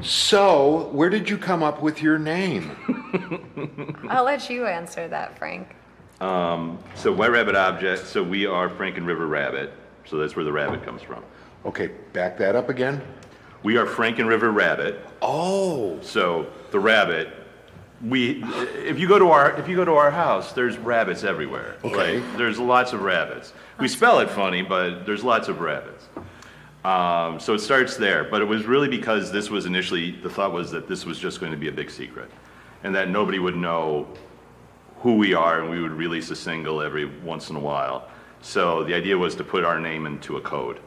So, where did you come up with your name? I'll let you answer that, Frank. So White Rabbit Object, so we are Frank and River Rabbit, so that's where the rabbit comes from. Okay, back that up again. We are Frank and River Rabbit, Oh, so the rabbit, if you go to our house, there's rabbits everywhere. Okay. Right? There's lots of rabbits. We spell it funny, but there's lots of rabbits. So it starts there, but it was really because this was initially, the thought was that this was just going to be a big secret, and that nobody would know who we are, and we would release a single every once in a while. So the idea was to put our name into a code.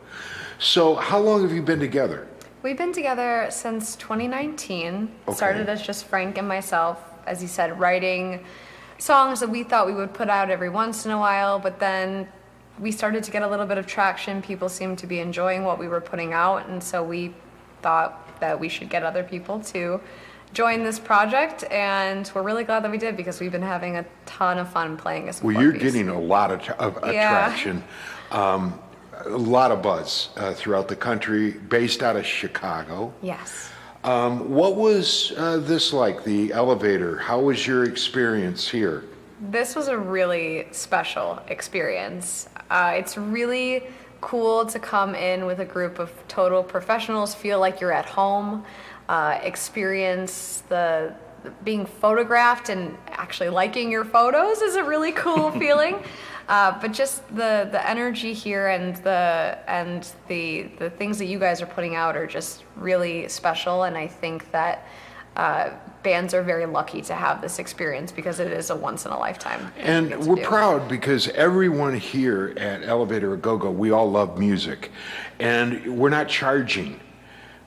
so how long have you been together? We've been together since 2019. Okay. Started as just Frank and myself, as you said, writing songs that we thought we would put out every once in a while, but then we started to get a little bit of traction. People seemed to be enjoying what we were putting out, and so we thought that we should get other people to join this project, and we're really glad that we did because we've been having a ton of fun playing this. Well, you're getting a lot of Yeah. traction, a lot of buzz throughout the country, based out of Chicago. Yes. What was this like, the Elevator? How was your experience here? This was a really special experience. It's really cool to come in with a group of total professionals, feel like you're at home, experience the being photographed and actually liking your photos is a really cool feeling. But just the energy here and the things that you guys are putting out are just really special, and I think that bands are very lucky to have this experience because it is a once in a lifetime. And we're proud because everyone here at Elevator A GoGo, we all love music. And we're not charging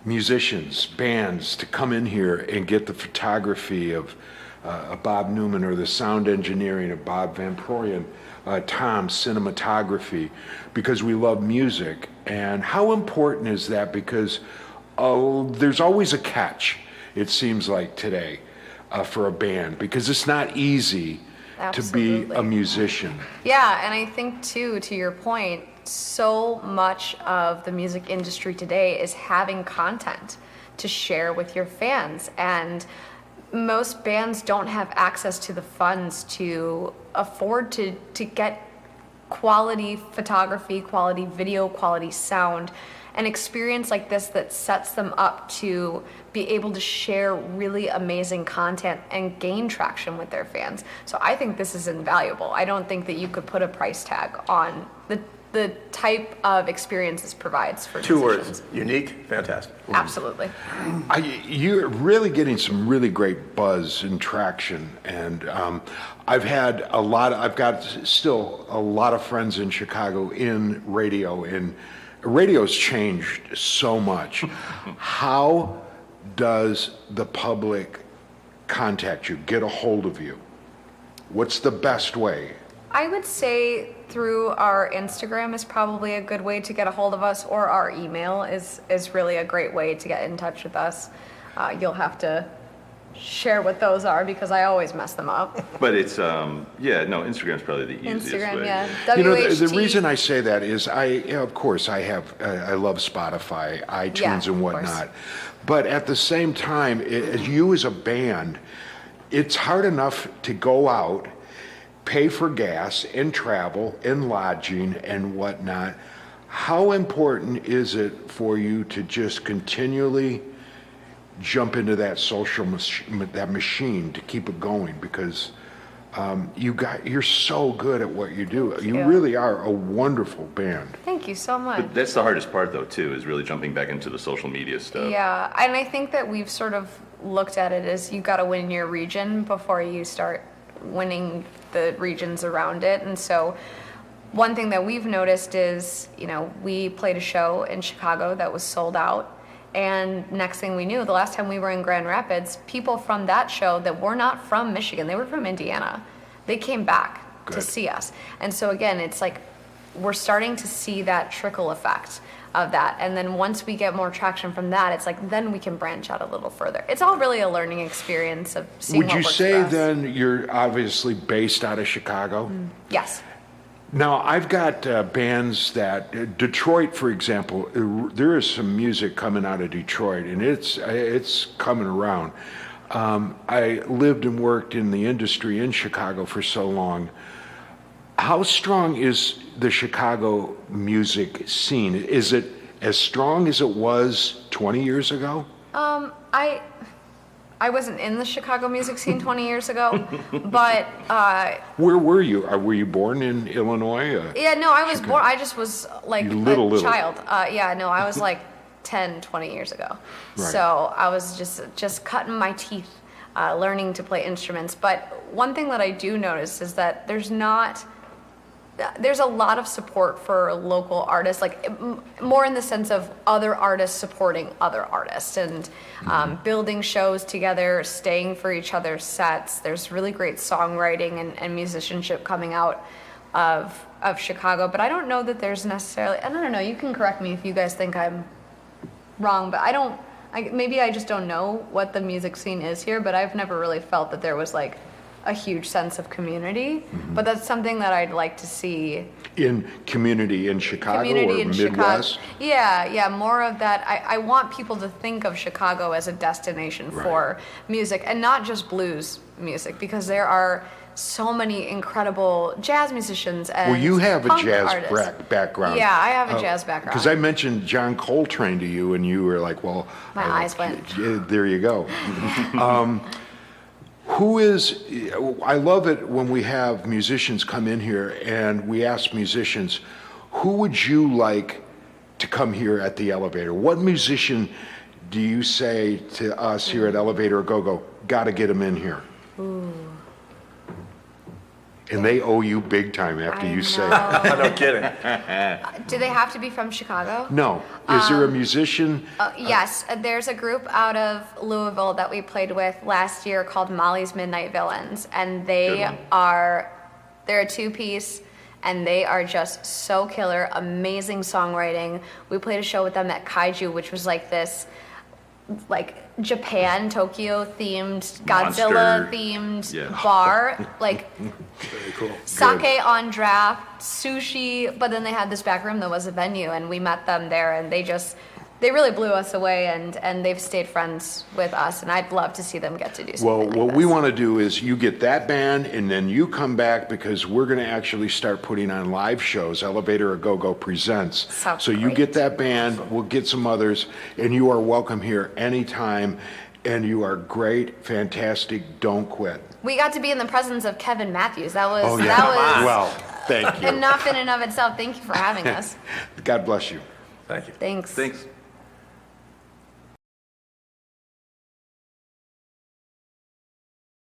musicians, bands to come in here and get the photography of Bob Newman or the sound engineering of Bob Van Proyen, Tom's cinematography, because we love music. And how important is that? Because there's always a catch, it seems like today, for a band, because it's not easy to be a musician. Yeah, and I think too, to your point, so much of the music industry today is having content to share with your fans, and most bands don't have access to the funds to afford to get quality photography, quality video, quality sound, an experience like this that sets them up to be able to share really amazing content and gain traction with their fans. So I think this is invaluable. I don't think that you could put a price tag on the type of experience this provides for Two musicians. words: unique, fantastic. Absolutely. You're really getting some really great buzz and traction, and I've got still a lot of friends in Chicago in radio, and radio's changed so much. How does the public contact you, get a hold of you? What's the best way? I would say through our Instagram is probably a good way to get a hold of us, or our email is really a great way to get in touch with us. You'll have to share what those are because I always mess them up. But it's, Instagram's probably the easiest Instagram, way. yeah. You know, WHT. the reason I say that is I love Spotify, iTunes, Yeah, and of whatnot. But at the same time, you as a band, it's hard enough to go out, pay for gas and travel and lodging and whatnot. How important is it for you to just continually jump into that that machine to keep it going? Because you're so good at what you do. You really are a wonderful band. Thank you so much. But that's the hardest part, though, too, is really jumping back into the social media stuff. Yeah, and I think that we've sort of looked at it as you got to win your region before you start winning the regions around it. And so one thing that we've noticed is, we played a show in Chicago that was sold out. And next thing we knew, the last time we were in Grand Rapids, people from that show that were not from Michigan, they were from Indiana, they came back to see us. And so again, it's like we're starting to see that trickle effect of that. And then once we get more traction from that, it's like then we can branch out a little further. It's all really a learning experience of seeing Would what you works say for us. then you're obviously based out of Chicago? Yes. Now, I've got bands that, Detroit, for example, there is some music coming out of Detroit, and it's coming around. I lived and worked in the industry in Chicago for so long. How strong is the Chicago music scene? Is it as strong as it was 20 years ago? I wasn't in the Chicago music scene 20 years ago, but Where were you? Were you born in Illinois? yeah, no, I was born. I just was like You little. child. Yeah, no, I was like 10, 20 years ago. Right. So I was just cutting my teeth, learning to play instruments. But one thing that I do notice is that there's a lot of support for local artists, like more in the sense of other artists supporting other artists and building shows together, staying for each other's sets. There's really great songwriting and musicianship coming out of Chicago, but I don't know that there's necessarily, and I don't know, you can correct me if you guys think I'm wrong, but maybe I just don't know what the music scene is here, but I've never really felt that there was like a huge sense of community, but that's something that I'd like to see. In community in Chicago Community or in Midwest? Chicago. Yeah, more of that. I want people to think of Chicago as a destination for music, and not just blues music, because there are so many incredible jazz musicians and Well, you have a punk jazz artists. background. Yeah, I have a jazz background. Because I mentioned John Coltrane to you, and you were like, well... My eyes went. There you go. I love it when we have musicians come in here and we ask musicians, who would you like to come here at the Elevator? What musician do you say to us here at Elevator A GoGo, got to get them in here? Ooh. And they owe you big time after you say it. No kidding. Do they have to be from Chicago? No. Is there a musician? Yes, there's a group out of Louisville that we played with last year called Molly's Midnight Villains, and they're a two-piece, and they are just so killer, amazing songwriting. We played a show with them at Kaiju, which was like this, like Japan, Tokyo themed, Godzilla themed bar, like Very cool. sake on draft, sushi, but then they had this back room that was a venue, and we met them there, and they really blew us away, and they've stayed friends with us, and I'd love to see them get to do something Well, like what this. we want to do is you get that band, and then you come back, because we're going to actually start putting on live shows. Elevator A GoGo presents. Sounds So you great. get that band, we'll get some others, and you are welcome here anytime. And you are great, fantastic. Don't quit. We got to be in the presence of Kevin Matthews. That was Well, thank you. enough in and of itself. Thank you for having us. God bless you. Thank you. Thanks. Thanks.